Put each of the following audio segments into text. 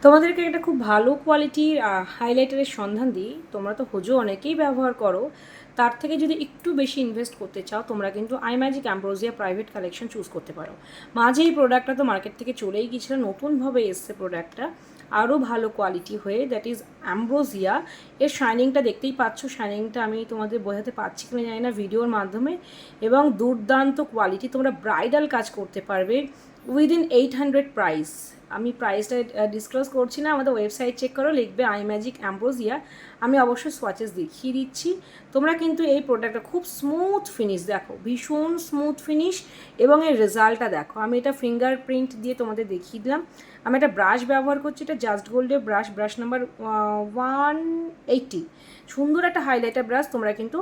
তোমাদেরকে একটা খুব ভালো কোয়ালিটির হাইলাইটারের সন্ধান দিই। তোমরা তো হোজো অনেকেই ব্যবহার করো, তার থেকে যদি একটু বেশি ইনভেস্ট করতে চাও তোমরা কিন্তু আইম্যাজিক অ্যাম্ব্রোসিয়া প্রাইভেট কালেকশন চুজ করতে পারো। মাঝে এই প্রোডাক্টটা তো মার্কেট থেকে চলেই গিয়েছিল, নতুনভাবে এসছে প্রোডাক্টটা আরও ভালো কোয়ালিটি হয়ে, দ্যাট ইজ অ্যাম্ব্রোসিয়া। এর শাইনিংটা দেখতেই পাচ্ছ, শাইনিংটা আমি তোমাদের বোঝাতে পারছি কিনা জানি না ভিডিওর মাধ্যমে, এবং দুর্দান্ত কোয়ালিটি। তোমরা ব্রাইডাল কাজ করতে পারবে উইদিন 800 প্রাইস। আমি প্রাইসটা ডিসক্লোজ করছি না, আমাদের ওয়েবসাইট চেক করো, লিখবে আইম্যাজিক অ্যাম্ব্রোসিয়া। আমি অবশ্যই সোয়াচেস দেখিয়ে দিচ্ছি। তোমরা কিন্তু এই প্রোডাক্টটা খুব স্মুথ ফিনিশ, দেখো ভীষণ স্মুথ ফিনিশ, এবং এর রেজাল্টটা দেখো। আমি এটা ফিঙ্গার প্রিন্ট দিয়ে তোমাদের দেখিয়ে দিলাম। আমি একটা ব্রাশ ব্যবহার করছি, এটা জাস্ট গোল্ডের ব্রাশ নাম্বার 180। সুন্দর একটা হাইলাইটার ব্রাশ। তোমরা কিন্তু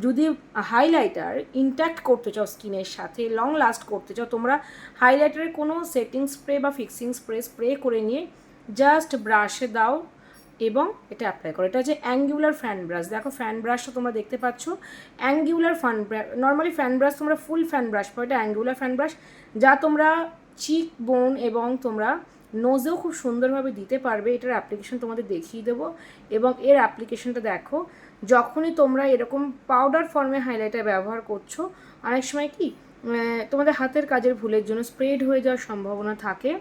যদি হাইলাইটার ইনট্যাক্ট করতে চাও, স্কিনের সাথে লং লাস্ট করতে চাও, তোমরা হাইলাইটারের কোনো সেটিং স্প্রে বা ফিক্সিং স্প্রে করে নিয়ে জাস্ট ব্রাশে দাও এবং এটা অ্যাপ্লাই করো। এটা হচ্ছে অ্যাঙ্গুলার ফ্যান ব্রাশ। দেখো ফ্যান ব্রাশটা তোমরা দেখতে পাচ্ছ, angular fan brush. Normally fan brush তোমরা ফুল ফ্যান ব্রাশ পাও, এটা অ্যাঙ্গুলার ফ্যান ব্রাশ, যা তোমরা চিক বোন এবং তোমরা নোজেও খুব সুন্দরভাবে দিতে পারবে। এটার অ্যাপ্লিকেশন তোমাদের দেখিয়ে দেবো, এবং এর অ্যাপ্লিকেশনটা দেখো। যখনই তোমরা এরকম পাউডার ফর্মে হাইলাইটার ব্যবহার করছো, অনেক সময় কি তোমাদের হাতের কাজের ভুলের জন্য স্প্রেড হয়ে যাওয়ার সম্ভাবনা থাকে,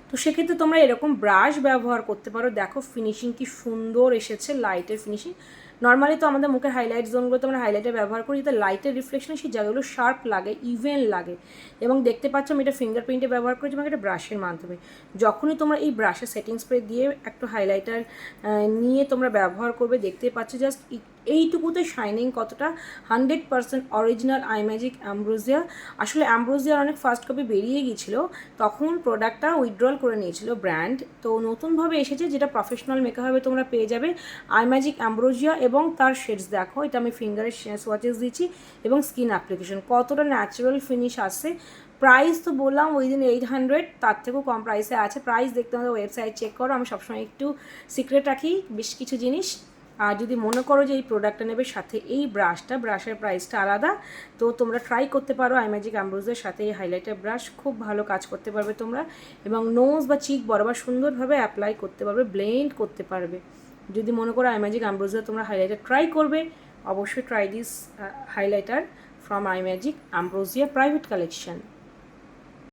তো সেক্ষেত্রে তোমরা এরকম ব্রাশ ব্যবহার করতে পারো। দেখো ফিনিশিং কি সুন্দর এসেছে, লাইটের ফিনিশিং। নর্মালি তো আমাদের মুখের হাইলাইট জোনগুলোতে আমরা হাইলাইটার ব্যবহার করি, যাতে লাইটের রিফ্লেকশনে সেই জায়গাগুলো শার্প লাগে, ইভেন লাগে। এবং দেখতে পাচ্ছ আমি এটা ফিঙ্গারপ্রিন্টে ব্যবহার করেছি এবং এটা ব্রাশের মাধ্যমে। যখনই তোমরা এই ব্রাশের সেটিং স্প্রে দিয়ে একটু হাইলাইটার নিয়ে তোমরা ব্যবহার করবে, দেখতে পাচ্ছ জাস্ট এইটুকুতে শাইনিং কতটা। 100% অরিজিনাল আইম্যাজিক অ্যাম্ব্রোসিয়া। আসলে অ্যাম্ব্রোসিয়ার অনেক ফার্স্ট কপি বেরিয়ে গিয়েছিলো, তখন প্রোডাক্টটা উইথড্রল করে নিয়েছিল ব্র্যান্ড। তো নতুনভাবে এসেছে, যেটা প্রফেশনাল মেকআপে তোমরা পেয়ে যাবে আইম্যাজিক অ্যাম্ব্রোসিয়া। এবং তার শেডস দেখো, এটা আমি ফিঙ্গারের সোয়াচেস দিচ্ছি, এবং স্কিন অ্যাপ্লিকেশন কতটা ন্যাচারাল ফিনিশ আসছে। প্রাইস তো বললাম উইদিন 800, তার থেকেও কম প্রাইসে আছে। প্রাইস দেখতে আমাদের ওয়েবসাইট চেক করো। আমি সবসময় একটু সিক্রেট রাখি বেশ কিছু জিনিস। আর যদি মনে করো যে এই প্রোডাক্টটা নেবে, সাথে এই ব্রাশের প্রাইসটা আলাদা, তো তোমরা ট্রাই করতে পারো আইম্যাজিক অ্যাম্ব্রোসিয়ার সাথে এই হাইলাইটার ব্রাশ। খুব ভালো কাজ করতে পারবে তোমরা, এবং নোজ বা চিক বরাবর সুন্দরভাবে অ্যাপ্লাই করতে পারবে, ব্লেন্ড করতে পারবে। যদি মনে করো আইম্যাজিক অ্যাম্ব্রোসিয়া তোমরা হাইলাইটার ট্রাই করবে, অবশ্যই try this highlighter from Imagic Ambrosia private collection.